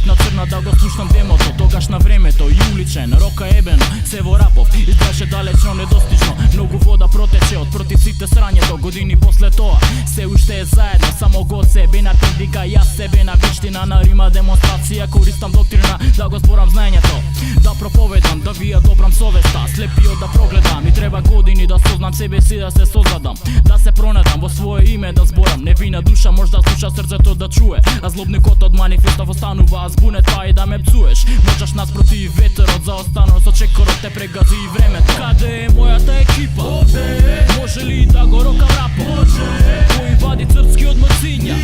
на црна да го слушам демото. Тогаш на времето и уличен, рока ебено, Сево Рапов изгледаше далечно недостижно. Многу вода протече од против сите срањето. Години после тоа се уште е заедно, само год себе на пиндика, јас себе на виштина на рима демонстрација. Користам доктрина да го зборам знаењето, да проповедам, да ви ја добрам совеста. Слепиот да прогледам и треба години да сознам себе си, да се создадам, да се пронадам во свое име да зборам. Невина душа може да слуша, срцето да чуе, а злобникот од манифестов останува збунет, па и да ме пцуеш. Можеш нас против ветерот, за останал со чекорот те прегази и времето. Каде е мојата екипа? Овде. Може ли да го рокам рапот? Може. Кој вади црцки од мрциња?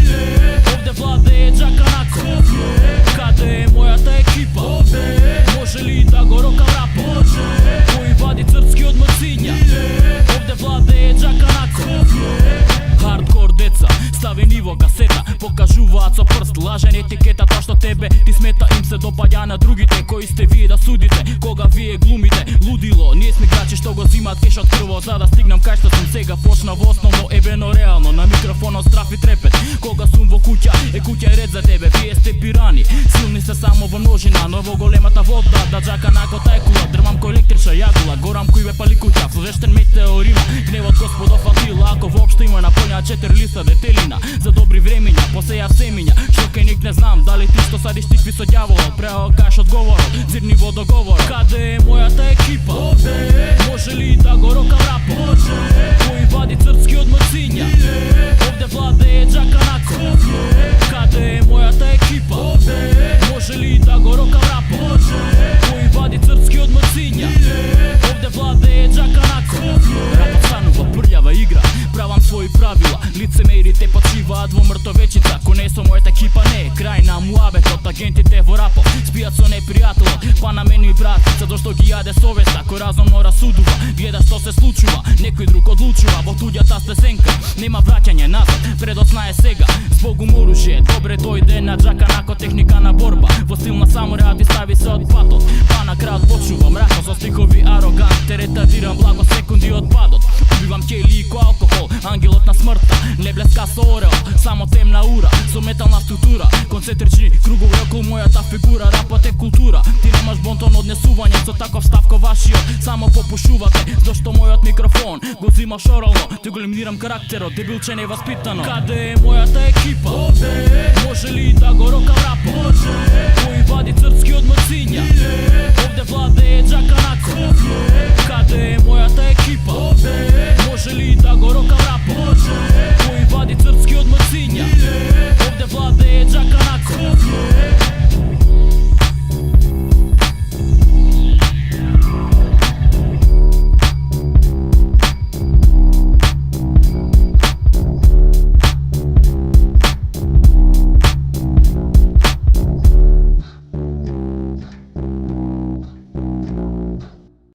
Овде владее Джаканако. Каде е мојата екипа? Овде. Може ли да го рокам рапот? Може. Кој вади црцки од мрциња? Овде владее Джаканако. Хардкор деца, ставени во касета, покажуваат со прст, лажен етикета, тоа што тебе ти смета им се допаѓа на другите. Кои сте вие да судите, кога вие глумите лудило? Ние сме играчи што го зимат кеш од крво, за да стигнам кај што сум сега. Почна во основно ебено реално, на микрофонот страф и трепет. Кога сум во куќа, е куќа ред за тебе, вие сте пирани, силни се само во множина, но во големата вода да Джаканако тајкула, дрмам кој електриша јагула, горам кој бе пали куќа, фложештен метеорима, гневот Господов Атила, ако воопшто има наполња 4 листа детелина, за добри времења, посејав семиња, што кај ник не знам, дали ти што садиш тикви со ѓаволот, преокаш одговорот, зирни во договор. Каде е мојата екипа? Овде. Може ли да го рокам рапот? Може. Кој вади црцки од мрциња? Овде владее Джаканако. Каде е мојата екипа? Овде. Може ли да го рокам рапот? Може. Кој вади црцки од мрциња? Овде владее Джаканако. Рапот станува прљава игра, правам своји правила, лицемерите почиваат во мртовечица. Ко не со мојата екипа не е крај на муабетот, агентите во рапот спијат со непријателот, па на мене и брат, затоа што ги јаде совеста, кој разумно расудува, гледа што се случува, некој друг одлучува, во туѓата стесенка нема враќање назад, предоцна е сега, збогум оружје, добре дојде на Джаканако, техника на борба, во силна самореа ти стави се од патот, па на крајот почнува мрако со стихови арогант, те ретардирам благо секунди од падот, убивам ќели и ко алкохол, ангелот на смртта, не блеска со ореол, само темна ура, со метална структура, концентрични кругови околу мојата фигура. Рапот е култура, ти немаш бонтон однесување, со таков ставко вашиот само попушувате, зашто мојот микрофон го зимаш орално, ти го елиминирам карактерот, дебилче неваспитано. Каде е мојата екипа? Овде. Може ли да го рокам рапот? Може.